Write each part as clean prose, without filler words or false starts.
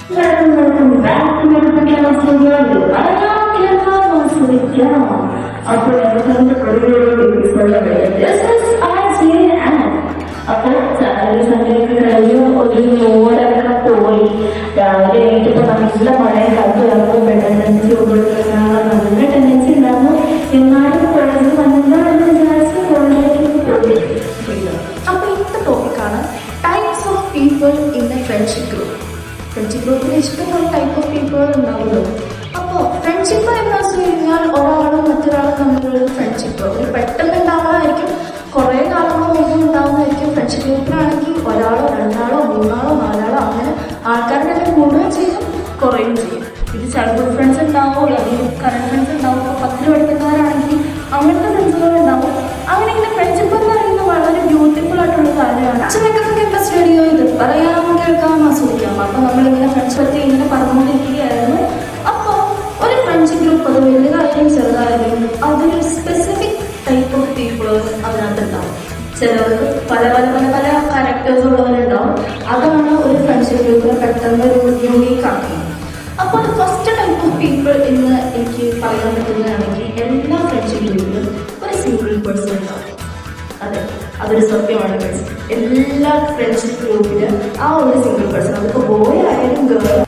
Welcome back to my podcast studio. അപ്പോൾ ഞങ്ങളുടെ അപ്പോൾ സാറ്റർഡേ സൺഡേക്ക് കഴിഞ്ഞ് ഒരു ലോഡൊക്കെ പോയി രാവിലെ എണീറ്റപ്പോൾ നല്ല മഴയും കാറ്റ് വരുമ്പോൾ ടെൻഡൻസി നല്ല ടെൻഡൻസി ഉണ്ടായിരുന്നു. എന്നാലും കോളേജിൽ വന്നിട്ടാണെന്ന് വിചാരിച്ച് കോളേജിലേക്ക് പോയി. അപ്പോൾ ഇന്നത്തെ ടോപ്പിക്കാണ് types of people in A friendship group. Friendship ഗ്രൂപ്പിൽ ഇഷ്ടംപോലെ ടൈപ്പ് ഓഫ് പീപ്പിൾ ഉണ്ടാവുമല്ലോ. അപ്പോൾ ഫ്രണ്ട്ഷിപ്പ് എന്ന് വെച്ച് കഴിഞ്ഞാൽ ഒരാളും മറ്റൊരാളും തമ്മിലുള്ള ഫ്രണ്ട്ഷിപ്പ് ഒരു പെട്ടെന്ന് ഉണ്ടാവുന്നതായിരിക്കും, കുറേ കാലങ്ങൾ മുമ്പ് ഉണ്ടാവുന്നതായിരിക്കും. ഫ്രണ്ട്ഷിപ്പ് ഗ്രൂപ്പിലാണെങ്കിൽ ഒരാളോ രണ്ടാളോ മൂന്നാളോ നാലാളോ അങ്ങനെ ആൾക്കാരുടെ തന്നെ കൂടുകയും ചെയ്യും കുറയുകയും ചെയ്യും. ഇത് ചൈൽഡ്ഹുഡ് ഫ്രണ്ട്സ് ഉണ്ടാവും, അല്ലെങ്കിൽ കറണ്ട് ഫ്രണ്ട്സ് ഉണ്ടാവും. ഇപ്പോൾ 10 പഠിക്കുന്നവരാണെങ്കിൽ അങ്ങനത്തെ ഫ്രണ്ട്സുകൾ ഉണ്ടാവും. അങ്ങനെ ഇങ്ങനെ ഫ്രണ്ട്ഷിപ്പ് എന്ന് പറയുന്നത് വളരെ ബ്യൂട്ടിഫുൾ ആയിട്ടുള്ള കാര്യമാണ്. അച്ഛനൊക്കെ സ്റ്റഡിയോ ഇത് പറയാം, കേൾക്കാം, ആസ്വദിക്കാം. അപ്പോൾ നമ്മളിങ്ങനെ ഫ്രണ്ട്സ് പറ്റി ഇങ്ങനെ പറഞ്ഞുകൊണ്ടിരിക്കുകയായിരുന്നു. അപ്പോൾ ഒരു ഫ്രണ്ട്ഷിപ്പ് ഗ്രൂപ്പ് അത് വലുതായാലും ചെറുതായാലും അതൊരു സ്പെസിഫിക് ടൈപ്പ് ഓഫ് പീപ്പിളേഴ്സ് അതിനകത്തുണ്ടാവും. ചിലർക്ക് പല പല പല പല ക്യാരക്ടേഴ്സ് ഉള്ളവരുണ്ടാവും. അതാണ് ഒരു ഫ്രണ്ട്ഷിപ്പ് ഗ്രൂപ്പിനെ പെട്ടെന്ന് ഒരു യൂണീക്ക് ആക്കുന്നത്. അപ്പോൾ ഫസ്റ്റ് ടൈപ്പ് ഓഫ് പീപ്പിൾ എന്ന് എനിക്ക് പറയാൻ പറ്റുന്നതാണെങ്കിൽ എല്ലാ ഫ്രണ്ട്ഷിപ്പ് ഗ്രൂപ്പിലും ഒരു സിംഗിൾ പേഴ്സൺ ഉണ്ടാവും. അതെ, അതൊരു സത്യമാണ് ഫ്രണ്ട്സ്. എല്ലാ ഫ്രണ്ട്ഷിപ്പ് ഗ്രൂപ്പിലും ആ ഒരു സിംഗിൾ പേഴ്സൺ, അതിപ്പോൾ ബോയ് ആയാലും ഗേൾ.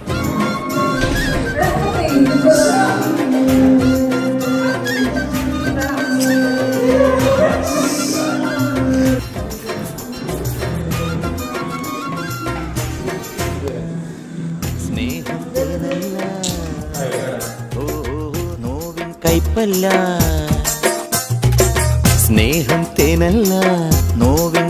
കൈപ്പല്ല സ്നേഹം തേനല്ല നോവിൻ